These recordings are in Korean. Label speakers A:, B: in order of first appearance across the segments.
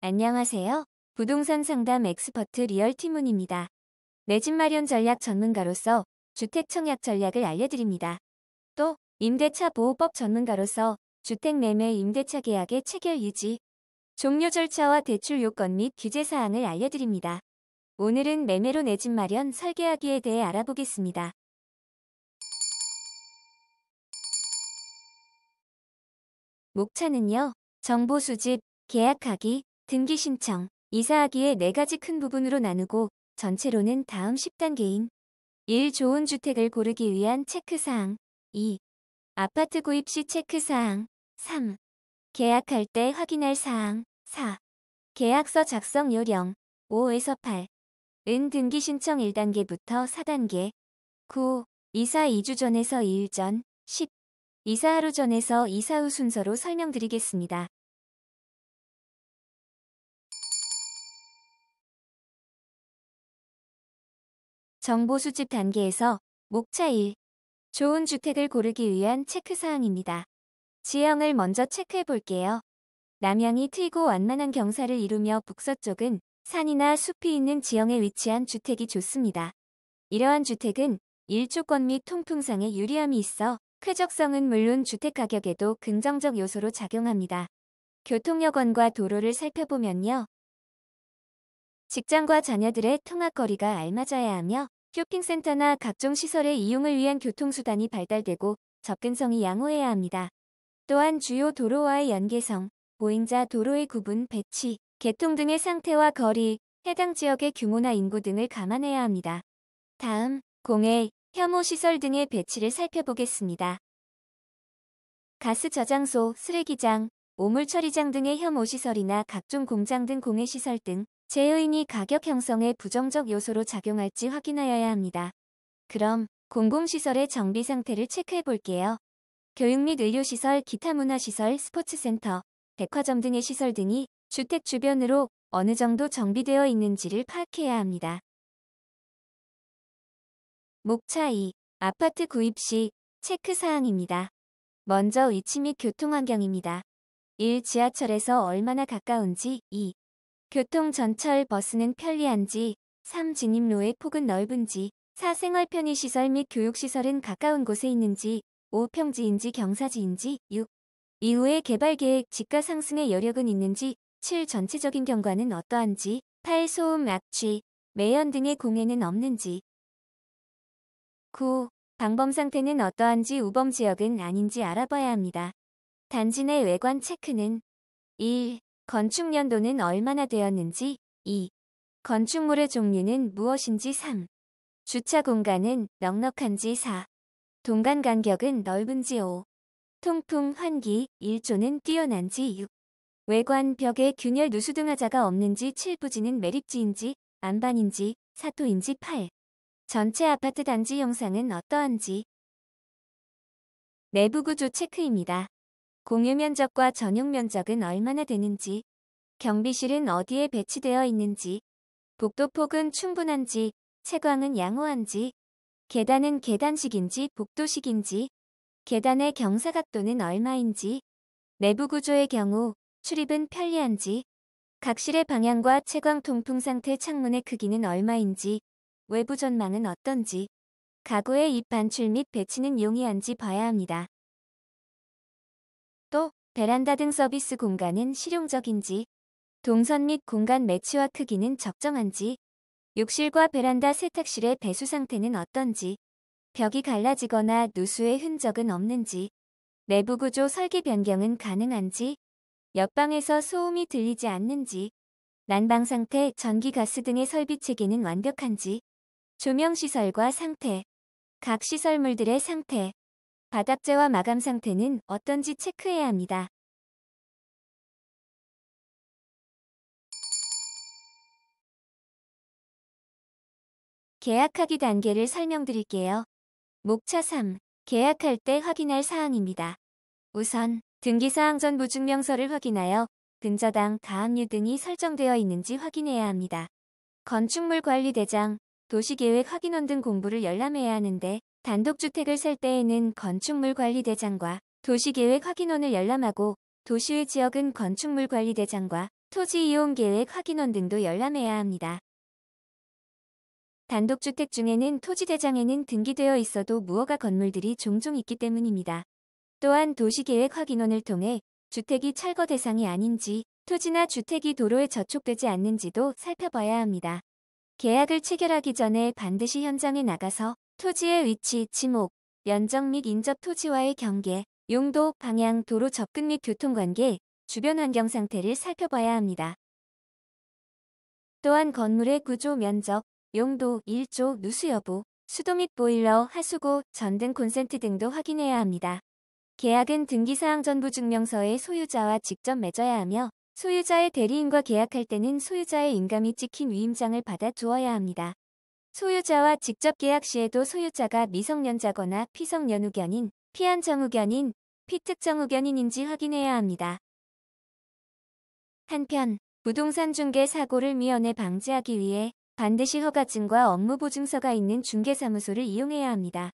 A: 안녕하세요. 부동산 상담 엑스퍼트 리얼티문입니다. 내 집 마련 전략 전문가로서 주택 청약 전략을 알려드립니다. 또 임대차 보호법 전문가로서 주택 매매 임대차 계약의 체결 유지, 종료 절차와 대출 요건 및 규제 사항을 알려드립니다. 오늘은 매매로 내 집 마련 설계하기에 대해 알아보겠습니다. 목차는요, 정보 수집, 계약하기, 등기 신청, 이사하기의 4가지 큰 부분으로 나누고 전체로는 다음 10단계인 1. 좋은 주택을 고르기 위한 체크사항 2. 아파트 구입 시 체크사항 3. 계약할 때 확인할 사항 4. 계약서 작성 요령 5에서 8. 은 등기 신청 1단계부터 4단계 9. 이사 2주 전에서 2일 전 10. 이사 하루 전에서 이사 후 순서로 설명드리겠습니다. 정보 수집 단계에서 목차 1. 좋은 주택을 고르기 위한 체크사항입니다. 지형을 먼저 체크해 볼게요. 남향이 트이고 완만한 경사를 이루며 북서쪽은 산이나 숲이 있는 지형에 위치한 주택이 좋습니다. 이러한 주택은 일조권 및 통풍상에 유리함이 있어 쾌적성은 물론 주택 가격에도 긍정적 요소로 작용합니다. 교통여건과 도로를 살펴보면요. 직장과 자녀들의 통학거리가 알맞아야 하며 쇼핑센터나 각종 시설의 이용을 위한 교통수단이 발달되고 접근성이 양호해야 합니다. 또한 주요 도로와의 연계성, 보행자 도로의 구분 배치, 개통 등의 상태와 거리, 해당 지역의 규모나 인구 등을 감안해야 합니다. 다음, 공해, 혐오시설 등의 배치를 살펴보겠습니다. 가스 저장소, 쓰레기장, 오물처리장 등의 혐오시설이나 각종 공장 등 공해시설 등 제어인이 가격 형성에 부정적 요소로 작용할지 확인하여야 합니다. 그럼 공공시설의 정비 상태를 체크해 볼게요. 교육 및 의료시설, 기타 문화시설, 스포츠센터, 백화점 등의 시설 등이 주택 주변으로 어느 정도 정비되어 있는지를 파악해야 합니다. 목차 2. 아파트 구입 시 체크사항입니다. 먼저 위치 및 교통환경입니다. 1. 지하철에서 얼마나 가까운지 2. 교통 전철 버스는 편리한지 3. 진입로의 폭은 넓은지 4. 생활 편의시설 및 교육시설은 가까운 곳에 있는지 5. 평지인지 경사지인지 6. 이후의 개발계획 집가 상승의 여력은 있는지 7. 전체적인 경관은 어떠한지 8. 소음, 악취, 매연 등의 공해는 없는지 9. 방범 상태는 어떠한지 우범 지역은 아닌지 알아봐야 합니다. 단지 내 외관 체크는 1. 건축 연도는 얼마나 되었는지 2. 건축물의 종류는 무엇인지 3. 주차 공간은 넉넉한지 4. 동간 간격은 넓은지 5. 통풍, 환기, 일조는 뛰어난지 6. 외관, 벽에 균열 누수 등 하자가 없는지 7. 부지는 매립지인지 안반인지 사토인지 8. 전체 아파트 단지 형상은 어떠한지 내부 구조 체크입니다. 공유 면적과 전용 면적은 얼마나 되는지, 경비실은 어디에 배치되어 있는지, 복도폭은 충분한지, 채광은 양호한지, 계단은 계단식인지 복도식인지, 계단의 경사각도는 얼마인지, 내부 구조의 경우 출입은 편리한지, 각실의 방향과 채광 통풍 상태 창문의 크기는 얼마인지, 외부 전망은 어떤지, 가구의 입 반출 및 배치는 용이한지 봐야 합니다. 또 베란다 등 서비스 공간은 실용적인지, 동선 및 공간 매치와 크기는 적정한지, 욕실과 베란다 세탁실의 배수 상태는 어떤지, 벽이 갈라지거나 누수의 흔적은 없는지, 내부 구조 설계 변경은 가능한지, 옆방에서 소음이 들리지 않는지, 난방 상태, 전기 가스 등의 설비 체계는 완벽한지, 조명 시설과 상태, 각 시설물들의 상태, 바닥재와 마감 상태는 어떤지 체크해야 합니다. 계약하기 단계를 설명드릴게요. 목차 3. 계약할 때 확인할 사항입니다. 우선 등기사항 전 무증명서를 확인하여 근저당, 가압류 등이 설정되어 있는지 확인해야 합니다. 건축물관리대장, 도시계획 확인원 등 공부를 열람해야 하는데 단독주택을 살 때에는 건축물관리대장과 도시계획 확인원을 열람하고 도시의 지역은 건축물관리대장과 토지이용계획 확인원 등도 열람해야 합니다. 단독주택 중에는 토지대장에는 등기되어 있어도 무허가 건물들이 종종 있기 때문입니다. 또한 도시계획 확인원을 통해 주택이 철거 대상이 아닌지, 토지나 주택이 도로에 저촉되지 않는지도 살펴봐야 합니다. 계약을 체결하기 전에 반드시 현장에 나가서 토지의 위치, 지목, 면적 및 인접 토지와의 경계, 용도, 방향, 도로 접근 및 교통관계, 주변 환경 상태를 살펴봐야 합니다. 또한 건물의 구조, 면적, 용도, 일조, 누수 여부, 수도 및 보일러, 하수구, 전등 콘센트 등도 확인해야 합니다. 계약은 등기사항 전부 증명서에 소유자와 직접 맺어야 하며 소유자의 대리인과 계약할 때는 소유자의 인감이 찍힌 위임장을 받아 두어야 합니다. 소유자와 직접 계약 시에도 소유자가 미성년자거나 피성년후견인, 피한정후견인, 피특정후견인인지 확인해야 합니다. 한편 부동산 중개 사고를 미연에 방지하기 위해 반드시 허가증과 업무보증서가 있는 중개사무소를 이용해야 합니다.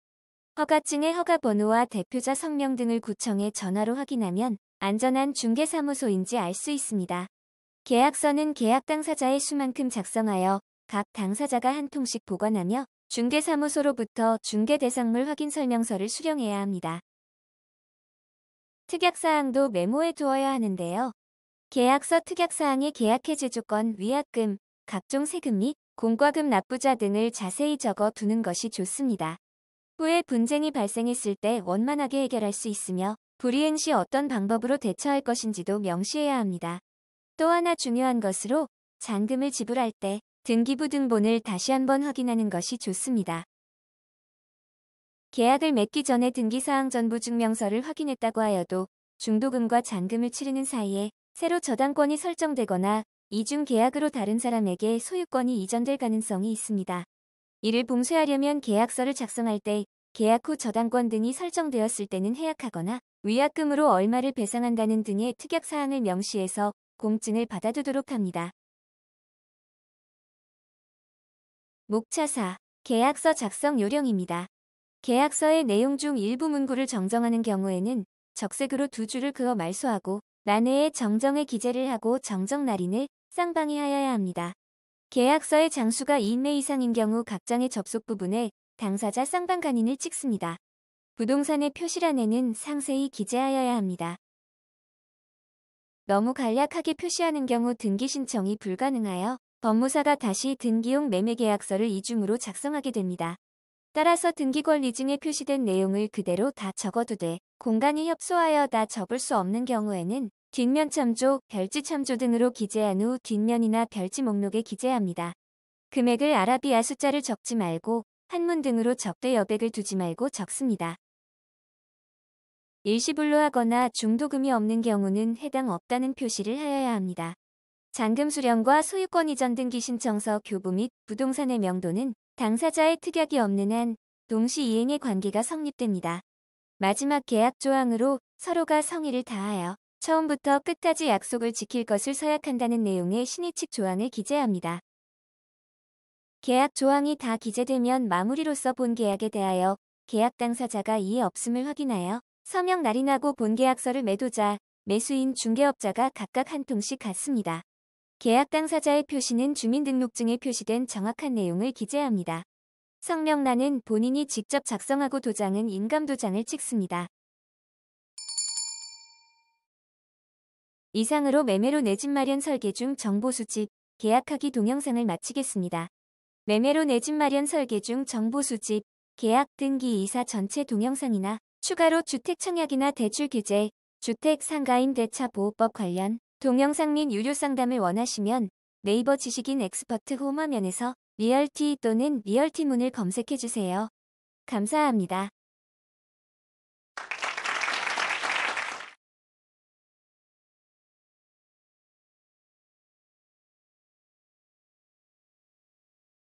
A: 허가증의 허가번호와 대표자 성명 등을 구청에 전화로 확인하면 안전한 중개사무소인지 알 수 있습니다. 계약서는 계약 당사자의 수만큼 작성하여 각 당사자가 한 통씩 보관하며 중개사무소로부터 중개대상물 확인 설명서를 수령해야 합니다. 특약사항도 메모해 두어야 하는데요. 계약서 특약사항의 계약해지 조건, 위약금, 각종 세금 및 공과금 납부자 등을 자세히 적어 두는 것이 좋습니다. 후에 분쟁이 발생했을 때 원만하게 해결할 수 있으며 불이행 시 어떤 방법으로 대처할 것인지도 명시해야 합니다. 또 하나 중요한 것으로 잔금을 지불할 때 등기부 등본을 다시 한번 확인하는 것이 좋습니다. 계약을 맺기 전에 등기사항 전부 증명서를 확인했다고 하여도 중도금과 잔금을 치르는 사이에 새로 저당권이 설정되거나 이중 계약으로 다른 사람에게 소유권이 이전될 가능성이 있습니다. 이를 봉쇄하려면 계약서를 작성할 때 계약 후 저당권 등이 설정되었을 때는 해약하거나 위약금으로 얼마를 배상한다는 등의 특약사항을 명시해서 공증을 받아두도록 합니다. 목차 4. 계약서 작성 요령입니다. 계약서의 내용 중 일부 문구를 정정하는 경우에는 적색으로 두 줄을 그어 말소하고 난해에 정정에 기재를 하고 정정 날인을 쌍방이하여야 합니다. 계약서의 장수가 2매 이상인 경우 각 장의 접속 부분에 당사자 쌍방 간인을 찍습니다. 부동산의 표시란에는 상세히 기재하여야 합니다. 너무 간략하게 표시하는 경우 등기 신청이 불가능하여 법무사가 다시 등기용 매매계약서를 이중으로 작성하게 됩니다. 따라서 등기권리증에 표시된 내용을 그대로 다 적어두되 공간이 협소하여 다 적을 수 없는 경우에는 뒷면 첨조, 별지 첨조 등으로 기재한 후 뒷면이나 별지 목록에 기재합니다. 금액을 아라비아 숫자를 적지 말고 한문 등으로 적되 여백을 두지 말고 적습니다. 일시불로하거나 중도금이 없는 경우는 해당 없다는 표시를 하여야 합니다. 잔금 수령과 소유권 이전 등기 신청서 교부 및 부동산의 명도는 당사자의 특약이 없는 한 동시 이행의 관계가 성립됩니다. 마지막 계약 조항으로 서로가 성의를 다하여 처음부터 끝까지 약속을 지킬 것을 서약한다는 내용의 신의칙 조항을 기재합니다. 계약 조항이 다 기재되면 마무리로서 본 계약에 대하여 계약 당사자가 이해 없음을 확인하여 서명 날인하고 본 계약서를 매도자, 매수인, 중개업자가 각각 한 통씩 갖습니다. 계약 당사자의 표시는 주민등록증에 표시된 정확한 내용을 기재합니다. 성명란은 본인이 직접 작성하고 도장은 인감도장을 찍습니다. 이상으로 매매로 내 집 마련 설계 중 정보 수집, 계약하기 동영상을 마치겠습니다. 매매로 내 집 마련 설계 중 정보 수집, 계약 등기 이사 전체 동영상이나 추가로 주택 청약이나 대출 규제, 주택 상가임 대차 보호법 관련 동영상 및 유료 상담을 원하시면 네이버 지식인 엑스퍼트 홈화면에서 리얼티 또는 리얼티문을 검색해주세요. 감사합니다.